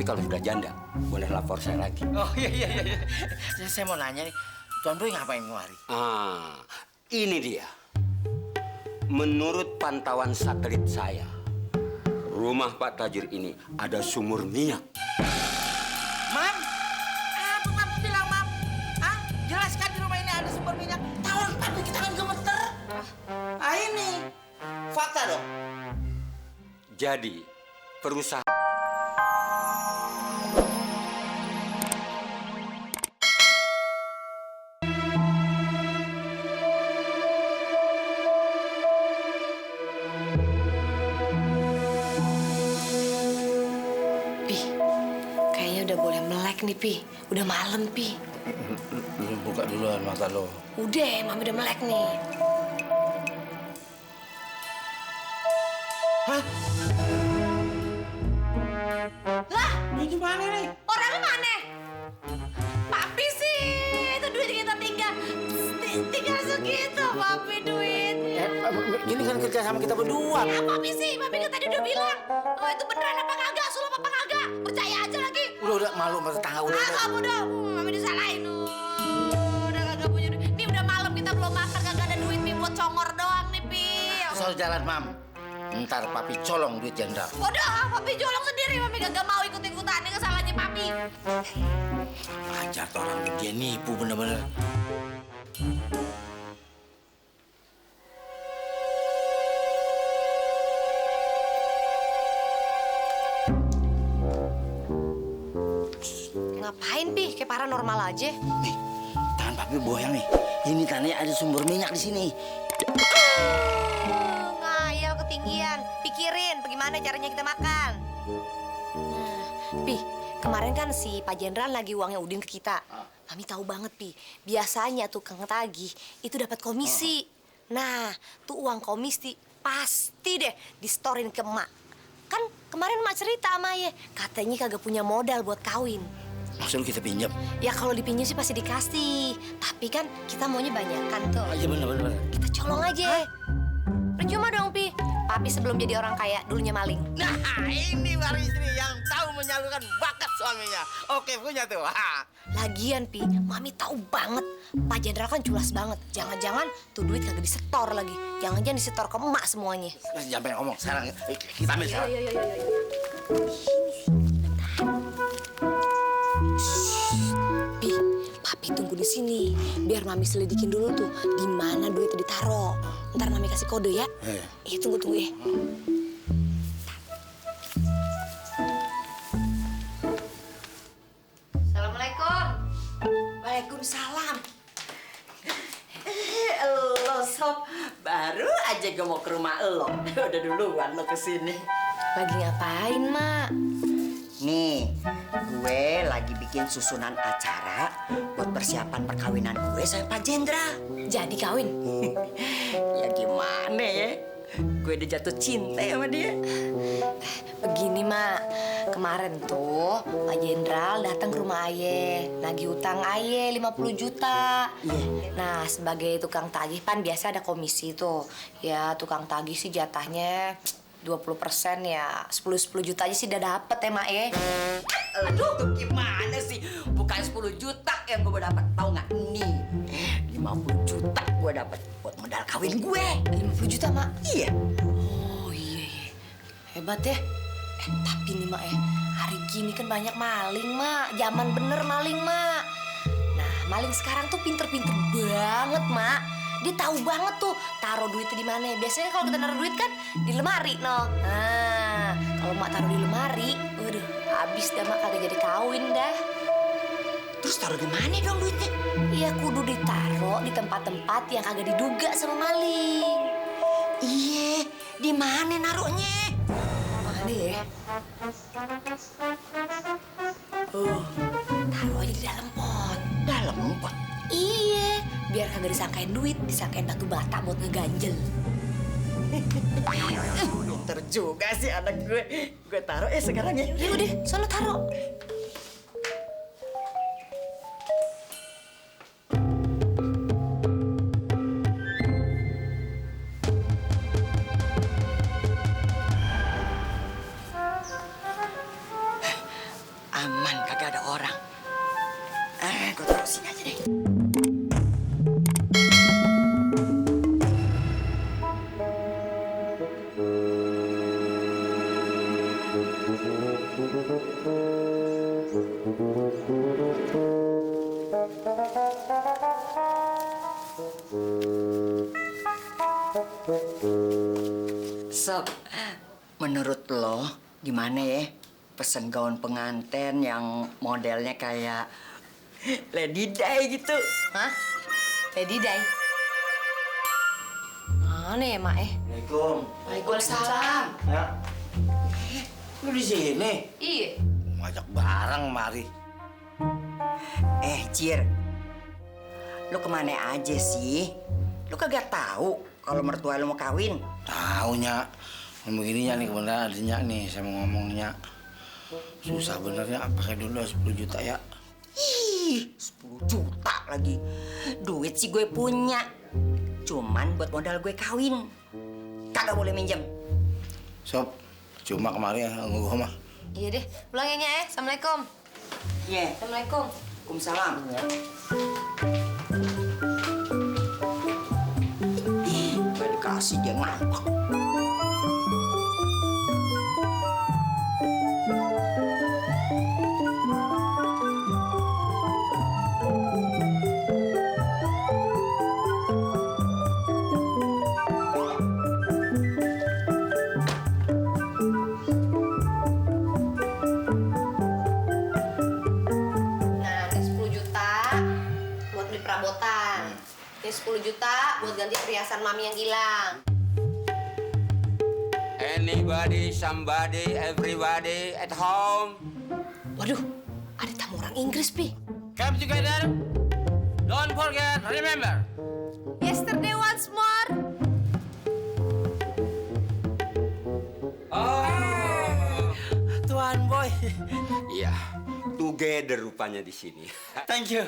kalau sudah janda, boleh lapor saya lagi. Oh iya. Saya mau nanya nih, Tuan Boy ngapain kemari? Ini dia. Menurut pantauan satelit saya, rumah Pak Tajir ini ada sumur minyak. Mam, apa Papi bilang, Mam? Jelaskan di rumah ini ada sumber minyak. Tahu Papi kita kan gemeter. Ini fakta dong. Jadi, perusahaan nih, Pi. Udah malam, Pi. Buka duluan mata lo. Udah, Mami udah melek nih. Hah? Lah, Ini gimana nih? orangnya mana? Papi sih, itu duit kita tinggal segitu, Papi duit. Gini kan kerja sama kita berdua. Ya, Papi sih, Papi kan tadi udah bilang. Oh, itu beneran apa kagak? Sulap apa kagak? Percaya aja lagi. Udah malu sama tetangga udah. Kamu dong, Mami disalahin. Udah kagak punya duit. Nih udah malam kita belum makan, kagak ada duit, Pi, buat congor doang nih, Pi. Soal jalan, Mam. Ntar Papi colong duit jenderal. Udah, Papi jolong sendiri. Mami kagak mau ikut-ikutan. Ini kesalahannya Papi. Ajar tuh orang dia nipu bener-bener. Ngapain, Pi? Kayak paranormal aja. Nih, tangan Papi boyang nih. Ini tandanya ada sumber minyak di sini. Ngayal ketinggian. Pikirin bagaimana caranya kita makan. Pi, kemarin kan si Pak Jenderal lagi uangnya Udin ke kita. Mami tahu banget, Pi. Biasanya tukang tagih itu dapat komisi. Nah, tuh uang komisi pasti deh distorin ke emak. Kan kemarin emak cerita sama Ayah, katanya kagak punya modal buat kawin. Maksud lu kita pinjam? Ya kalau dipinjam sih pasti dikasih. Tapi kan kita maunya banyakan tuh. Iya bener. Kita colong aja. Percuma dong, Pi. Papi sebelum jadi orang kaya, dulunya maling. Nah, ini baru istri yang tahu menyalurkan bakat suaminya. Oke, punya tuh. Lagian, Pi, Mami tahu banget. Pak Jenderal kan culas banget. Jangan-jangan tuh duit kagak disetor lagi. Jangan-jangan disetor ke emak semuanya. Jangan pengen ngomong sekarang. Kita ambil sekarang. Pi, Papi tunggu di sini. Biar Mami selidikin dulu tuh di mana duit ditaruh. Ntar Mami kasih kode ya. Iya, tunggu ya. Assalamualaikum. Waalaikumsalam. Lo sob, baru aja gue mau ke rumah lo. Udah duluan lo kesini. Lagi ngapain, Mak? Nih, gue lagi bikin susunan acara buat persiapan perkawinan gue sama Pak Jenderal. Jadi kawin? Ya gimana ya? Gue udah jatuh cinta sama dia. Begini, Mak. Kemarin tuh Pak Jenderal datang ke rumah Aye. Nagih utang Aye 50 juta. Nah, sebagai tukang tagih kan biasa ada komisi tuh. Ya, tukang tagih sih jatahnya 20% ya. 10 juta aja sih udah dapet ya, Mak ya. Aduh, tuh gimana sih? Bukan 10 juta yang gue dapat, tau nggak? Nih, 50 juta gue dapat buat modal kawin gue. 50 juta, Mak? Iya. Oh, iya. Hebat ya. Tapi nih, Mak ya, hari gini kan banyak maling, Mak. Zaman bener maling, Mak. Nah, maling sekarang tuh pinter-pinter banget, Mak. Dia tahu banget tuh taruh duitnya di mana. Biasanya kalau kita naruh duit kan di lemari, no. Nah, kalau Mak taruh di lemari, waduh, habis dah Mak kagak jadi kawin dah. Terus taruh di mana dong duitnya? Iya, kudu ditaruh di tempat-tempat yang kagak diduga sama maling. Iya, di mana naruhnya? Mana ya? Taruh aja di dalam pot. Dalam pot. Iya, biar kagak disangkain duit, disangkain batu bata buat ngeganjel. Pinter juga sih anak gue. Gue taruh sekarang ya. Udah, sono taruh. Sob, menurut lo gimana ya pesen gaun pengantin yang modelnya kayak Lady Di gitu? Hah? Lady Di? Mana ya, Mak? Assalamualaikum. Waalaikumsalam. Ya. Lu di sini? Iya. Ngajak barang mari. Cir, lo kemana aja sih? Lo kagak tahu kalau mertua lo mau kawin? Taunya. Begininya nih kebenaran adanya nih saya mau ngomongnya. Susah benernya pakai dulu 10 juta ya. Ih, 10 juta lagi. Duit sih gue punya. Cuman buat modal gue kawin. Kagak boleh minjem. Sob, cuma kemarin ya gua mah. Iya deh, pulang ya, Nya, ya. Assalamualaikum. Iya. Assalamualaikum. Waalaikumsalam. Ih, gak dikasih dia ngambek. Nah, ini 10 juta buat beli perabotan. Ini 10 juta buat ganti perhiasan Mami yang hilang. Anybody, somebody, everybody at home. Waduh, ada tamu orang Inggris, Pi. Come together. Don't forget, remember. Yesterday once more. Tuan boy. Iya, together rupanya di sini. Thank you.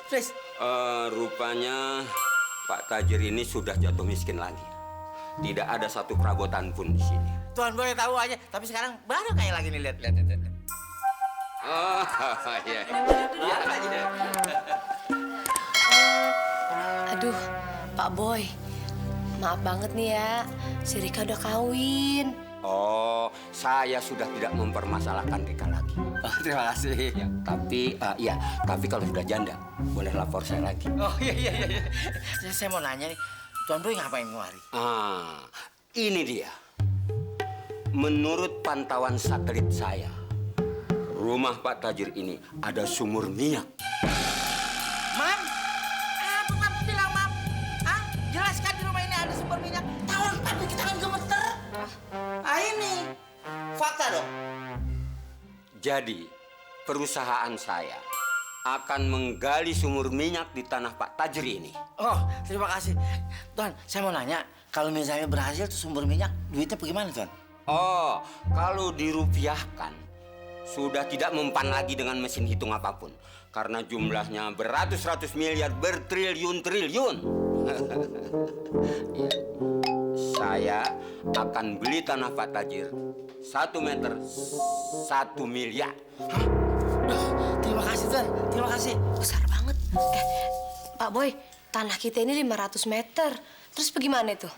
Please. Rupanya Pak Tajir ini sudah jatuh miskin lagi. Tidak ada satu perabotan pun di sini. Tuan boy tahu aja, tapi sekarang baru kayak lagi nih lihat. Oh, iya. Aduh, Pak Boy. Maaf banget nih ya, si Rika udah kawin. Oh, saya sudah tidak mempermasalahkan Rika lagi. Oh, terima kasih. Ya, tapi kalau sudah janda, boleh lapor saya lagi. Oh iya. Saya mau nanya nih, Tuan boy ngapain kemari? Ini dia. Menurut pantauan satelit saya, rumah Pak Tajir ini ada sumur minyak. Mam, apa Mam bilang Mam? Ah, jelaskan di rumah ini ada sumber minyak. Tahun papi kita kan gemeter. Ini fakta dong. Jadi, perusahaan saya akan menggali sumur minyak di tanah Pak Tajir ini. Oh, terima kasih. Tuan, saya mau nanya, kalau misalnya berhasil tuh sumber minyak, duitnya bagaimana, Tuan? Oh, kalau dirupiahkan, sudah tidak mempan lagi dengan mesin hitung apapun. Karena jumlahnya beratus-ratus miliar, bertriliun-triliun. Ya. Saya akan beli tanah Pak Tajir 1 meter 1 miliar. Terima kasih, Tuan. Terima kasih. Besar banget. Pak Boy, tanah kita ini 500 meter. Terus bagaimana itu?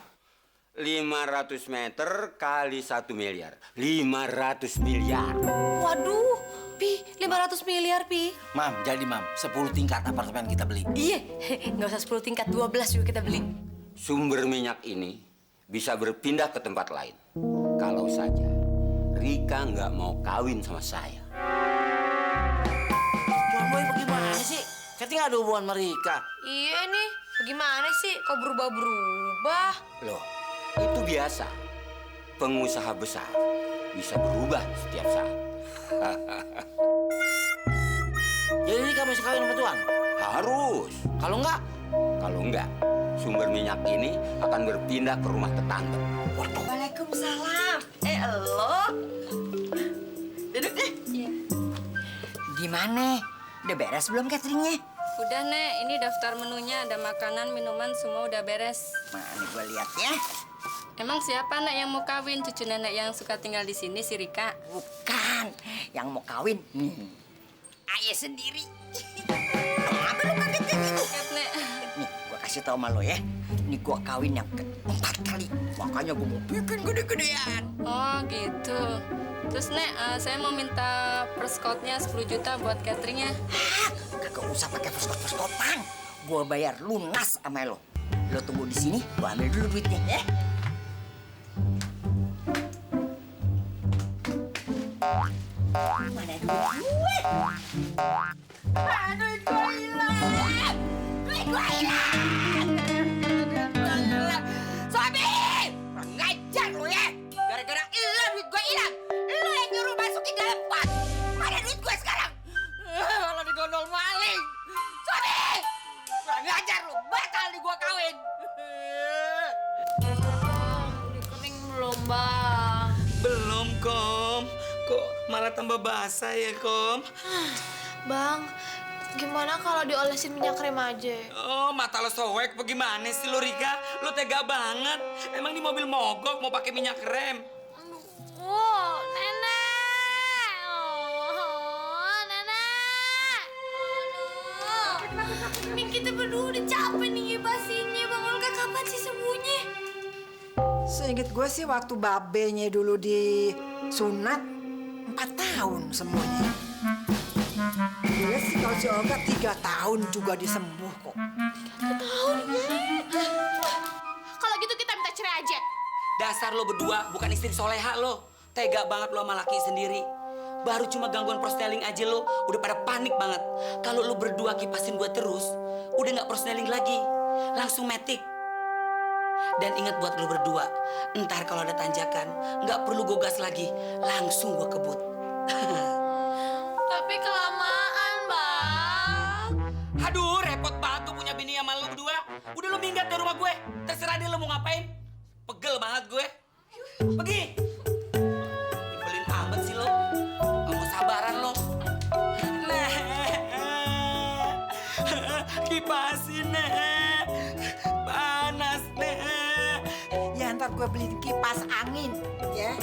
500 meter kali 1 miliar. 500 miliar. Waduh, Pi, 500 miliar, Pi. Mam, jadi Mam, 10 tingkat apartemen kita beli. Iya, nggak usah 10 tingkat, 12 juga kita beli. Sumber minyak ini bisa berpindah ke tempat lain. Kalau saja Rika nggak mau kawin sama saya. Tuan boy bagaimana sih? Katanya ada hubungan sama Rika. Iya nih, bagaimana sih? Kok berubah-berubah? Loh, itu biasa. Pengusaha besar bisa berubah setiap saat. Jadi Rika masih kawin sama Tuan? Harus. Kalau enggak, Sumber minyak ini akan berpindah ke rumah tetangga. Waalaikumsalam. Elo. Duduk deh. Iya. Gimana? Udah beres belum cateringnya? Udah, Nek. Ini daftar menunya. Ada makanan, minuman, semua udah beres. Mana gue lihat ya. Emang siapa, Nek, yang mau kawin? Cucu nenek yang suka tinggal di sini, si Rika. Bukan. Yang mau kawin. Ayah sendiri. Apa lu kaget kayak gitu? Lihat, Nek. Nih, gua kasih tau sama lo ya. Ini gua kawin yang keempat kali. Gua makanya gue mau bikin gede-gedean. Oh gitu. Terus Nek, saya mau minta perskotnya 10 juta buat cateringnya. Kagak usah pakai perskot-perskotan. Gue bayar lunas sama lo. Lo tunggu di sini, gue ambil dulu duitnya ya. Mana duit gue? Duit gue hilang! Duit gue hilang! Suami! Kurang ngajar lo ya! Gara-gara lo duit gue hilang! Lo yang nyuruh masukin dalam pot! Mana duit gue sekarang? Malah digondol maling! Suami! Kurang ngajar lo! Batal di gue kawin! Rekening belum, Bang. Belum, Kom. Kok malah tambah basah ya, Kom? Bang, gimana kalau diolesin minyak krem aja? Oh, mata lo soek bagaimana sih lo, Rika? Lo tega banget. Emang di mobil mogok mau pakai minyak rem? Oh, Nenek! Oh, Nenek! Aduh. Ini kita berdua udah capek nih ngibasinnya. Bang Olga kapan sih sembuhnya? Seinget gue sih waktu babenya dulu disunat 4 tahun semuanya. Dia sih kalau si Olga 3 tahun juga disembuh kok. Kalau gitu kita minta cerai aja. Dasar lo berdua bukan istri soleha lo. Tega banget lo sama laki sendiri. Baru cuma gangguan prosteling aja lo udah pada panik banget. Kalau lo berdua kipasin gue terus, udah nggak prosteling lagi. Langsung metik. Dan ingat buat lo berdua, ntar kalau ada tanjakan, nggak perlu gue gas lagi. Langsung gue kebut. Tapi kelamaan, Bang. Aduh, repot banget tuh punya bini sama lo berdua. Udah lo minggat dari rumah gue. Terserah deh lo mau ngapain. Pegel banget gue. Pergi. Nyebelin amat sih lo. Gak mau sabaran lo. Nah, kipasin nih. Panas nih. Ya ntar gue beliin kipas angin ya.